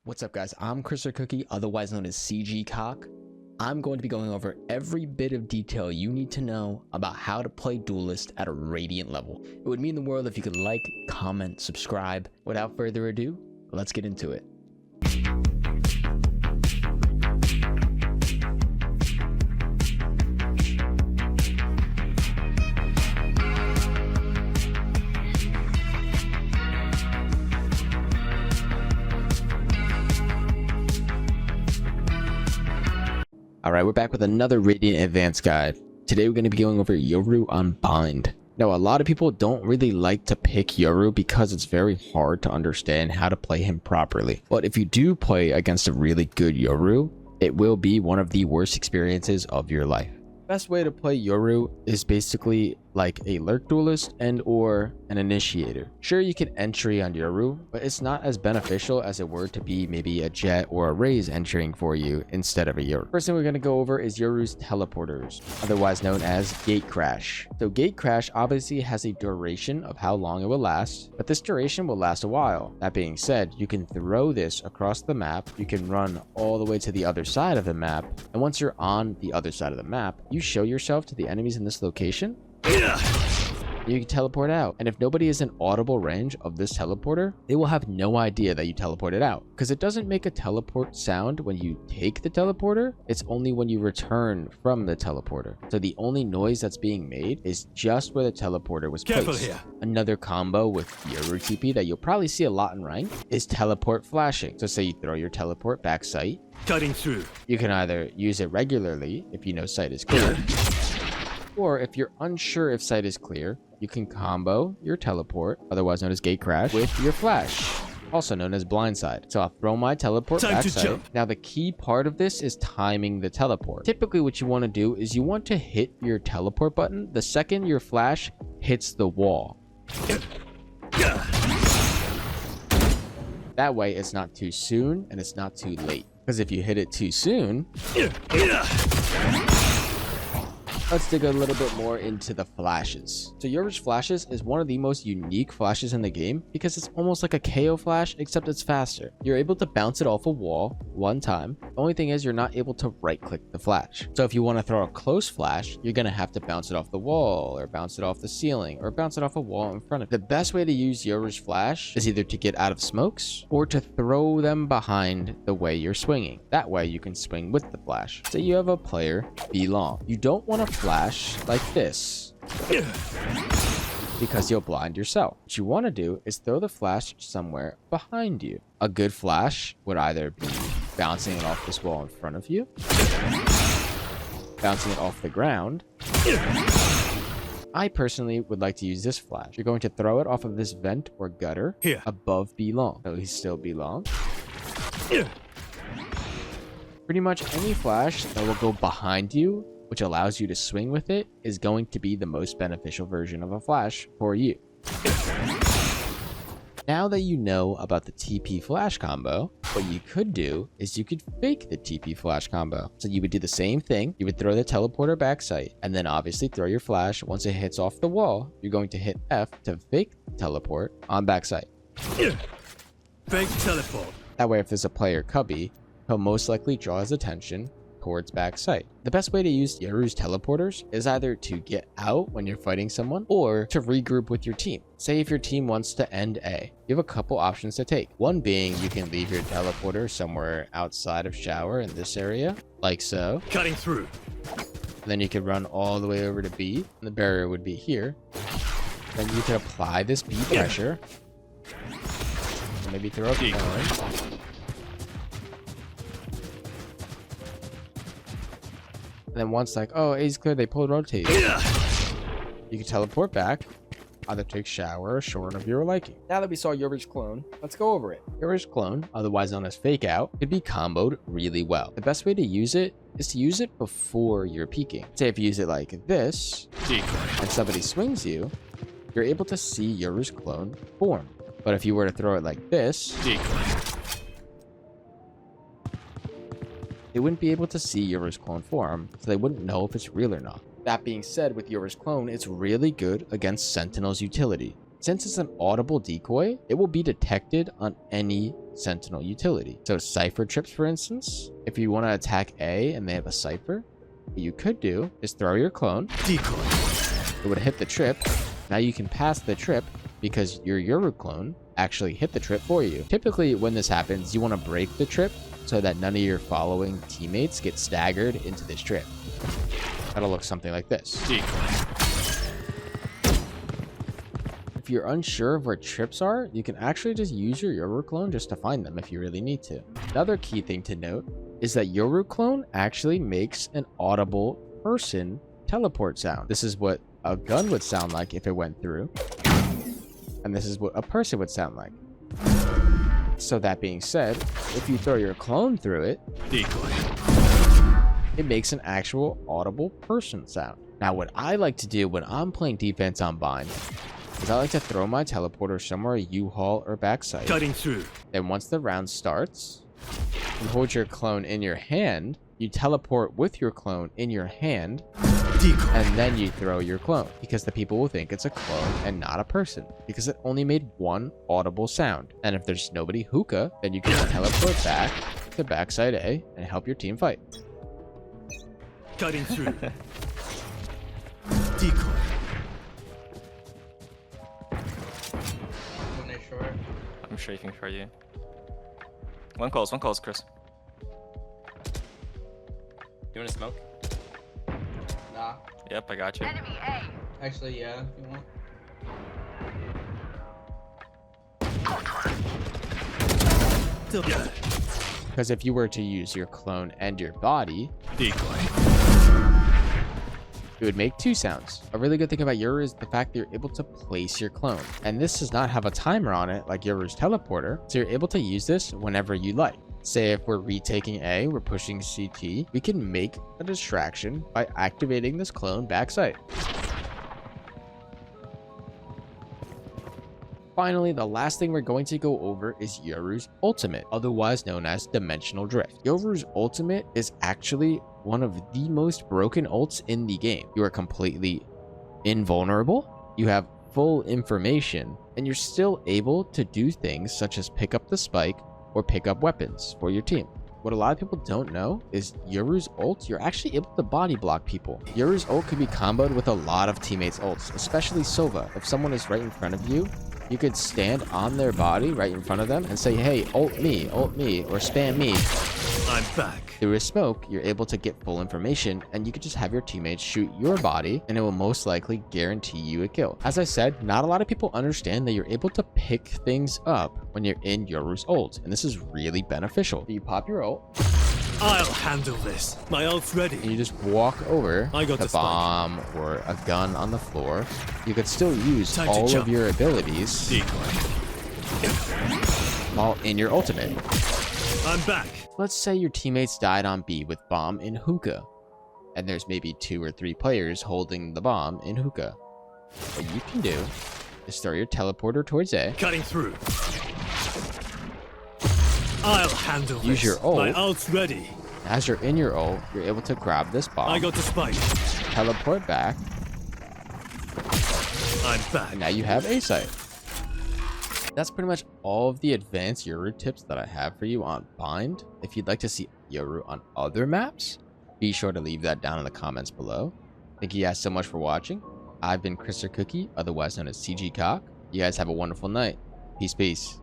What's up, guys? I'm Chris Cookie, otherwise known as CG Cock. I'm going to be going over every bit of detail you need to know about how to play Duelist at a Radiant level. It would mean the world if you could like, comment, subscribe. Without further ado, let's get into it. Alright, we're back with another Radiant Advanced guide. Today we're going to be going over Yoru on Bind. Now, a lot of people don't really like to pick Yoru because it's very hard to understand how to play him properly. But if you do play against a really good Yoru, it will be one of the worst experiences of your life. Best way to play Yoru is basically like a lurk duelist and or an initiator. Sure, you can entry on Yoru, but it's not as beneficial as it were to be maybe a Jet or a Raze entering for you instead of a Yoru. First thing we're going to go over is Yoru's teleporters, otherwise known as Gate Crash. So Gate Crash obviously has a duration of how long it will last, but this duration will last a while. That being said, you can throw this across the map, you can run all the way to the other side of the map, and once you're on the other side of the map, you show yourself to the enemies in this location, you can teleport out. And if nobody is in audible range of this teleporter, they will have no idea that you teleported out, because it doesn't make a teleport sound when you take the teleporter. It's only when you return from the teleporter. So the only noise that's being made is just where the teleporter was placed. Here. Another combo with Yoru TP that you'll probably see a lot in rank is teleport flashing. So say you throw your teleport back sight. Cutting through. You can either use it regularly if you know sight is clear, or if you're unsure if sight is clear, you can combo your teleport, otherwise known as Gate Crash, with your flash, also known as blindside. So I'll throw my teleport back sight. Now the key part of this is timing the teleport. Typically what you want to do is you want to hit your teleport button the second your flash hits the wall. That way it's not too soon and it's not too late. Because if you hit it too soon... Let's dig a little bit more into the flashes. So Yoru's flashes is one of the most unique flashes in the game because it's almost like a KO flash, except it's faster. You're able to bounce it off a wall one time. The only thing is you're not able to right click the flash. So if you want to throw a close flash, you're going to have to bounce it off the wall or bounce it off the ceiling or bounce it off a wall in front of you. The best way to use Yoru's flash is either to get out of smokes or to throw them behind the way you're swinging. That way you can swing with the flash. Say you have a player be long. You don't want to flash like this because you'll blind yourself. What you want to do is throw the flash somewhere behind you. A good flash would either be bouncing it off this wall in front of you, bouncing it off the ground. I personally would like to use this flash. You're going to throw it off of this vent or gutter here above be long. So he's still be long. Pretty much any flash that will go behind you, which allows you to swing with it, is going to be the most beneficial version of a flash for you. Now that you know about the TP flash combo, what you could do is you could fake the TP flash combo. So you would do the same thing. You would throw the teleporter back sight and then obviously throw your flash. Once it hits off the wall, you're going to hit F to fake teleport on back sight. Fake teleport. That way if there's a player cubby, he'll most likely draw his attention towards back sight. The best way to use Yoru's teleporters is either to get out when you're fighting someone or to regroup with your team. Say if your team wants to end A, you have a couple options to take. One being you can leave your teleporter somewhere outside of shower in this area, like so. Cutting through. Then you could run all the way over to B, and the barrier would be here. Then you could apply this B pressure. Maybe throw a coin. And then once like, oh, A's clear, they pull rotate. You can teleport back, either take shower or short of your liking. Now that we saw Yoru's clone, let's go over it. Yoru's clone, otherwise known as fake out, could be comboed really well. The best way to use it is to use it before you're peeking. Say if you use it like this, and somebody swings you, you're able to see Yoru's clone form. But if you were to throw it like this, they wouldn't be able to see Yoru's clone form, so they wouldn't know if it's real or not. That being said, with Yoru's clone, it's really good against Sentinel's utility. Since it's an audible decoy, it will be detected on any sentinel utility. So cipher trips, for instance, if you want to attack A and they have a cipher, what you could do is throw your clone. Decoy. It would hit the trip. Now you can pass the trip because your Yoru clone actually hit the trip for you. Typically, when this happens, you want to break the trip so that none of your following teammates get staggered into this trip. That'll look something like this. Decoy. If you're unsure of where trips are, you can actually just use your Yoru clone just to find them if you really need to. Another key thing to note is that Yoru clone actually makes an audible person teleport sound. This is what a gun would sound like if it went through, and this is what a person would sound like. So that being said, if you throw your clone through it, Decoy. it makes an actual audible person sound. Now, what I like to do when I'm playing defense on Bind is I like to throw my teleporter somewhere U-Haul or backside. Cutting through. Then once the round starts, you hold your clone in your hand, you teleport with your clone in your hand, Decoy. and then you throw your clone, because the people will think it's a clone and not a person, because it only made one audible sound. And if there's nobody hookah, then you can teleport back to backside A and help your team fight. Cutting through. Decoy. I'm strafing for you. One calls, Chris. You want to smoke? Nah. Yep, I got you. Actually, yeah, if you want. Yeah. Because if you were to use your clone and your body, Decoy. it would make two sounds. A really good thing about Yoru is the fact that you're able to place your clone. And this does not have a timer on it like Yoru's teleporter, so you're able to use this whenever you like. Say if we're retaking A, we're pushing CT, we can make a distraction by activating this clone backside. Finally, the last thing we're going to go over is Yoru's ultimate, otherwise known as Dimensional Drift. Yoru's ultimate is actually one of the most broken ults in the game. You are completely invulnerable, you have full information, and you're still able to do things such as pick up the spike or pick up weapons for your team. What a lot of people don't know is Yoru's ult, you're actually able to body block people. Yoru's ult could be comboed with a lot of teammates' ults, especially Sova. If someone is right in front of you, you could stand on their body right in front of them and say, hey, ult me, or spam me. I'm back. Through a smoke, you're able to get full information, and you could just have your teammates shoot your body, and it will most likely guarantee you a kill. As I said, not a lot of people understand that you're able to pick things up when you're in Yoru's ult, and this is really beneficial. You pop your ult, I'll handle this. My ult's ready. and you just walk over I got the the spike. bomb or a gun on the floor. You could still use Time to all of jump. your abilities Decoy. while in your ultimate. I'm back. Let's say your teammates died on B with bomb in hookah, and there's maybe 2 or 3 players holding the bomb in hookah. What you can do is throw your teleporter towards A, Cutting through. I'll handle this. Use your ult. My ult's ready. as you're in your ult, you're able to grab this bomb, I got the spike. teleport back, I'm back. and now you have A site. That's pretty much all of the advanced Yoru tips that I have for you on Bind. If you'd like to see Yoru on other maps, be sure to leave that down in the comments below. Thank you guys so much for watching. I've been Chris Cookie, otherwise known as CG Cock. You guys have a wonderful night. Peace, peace.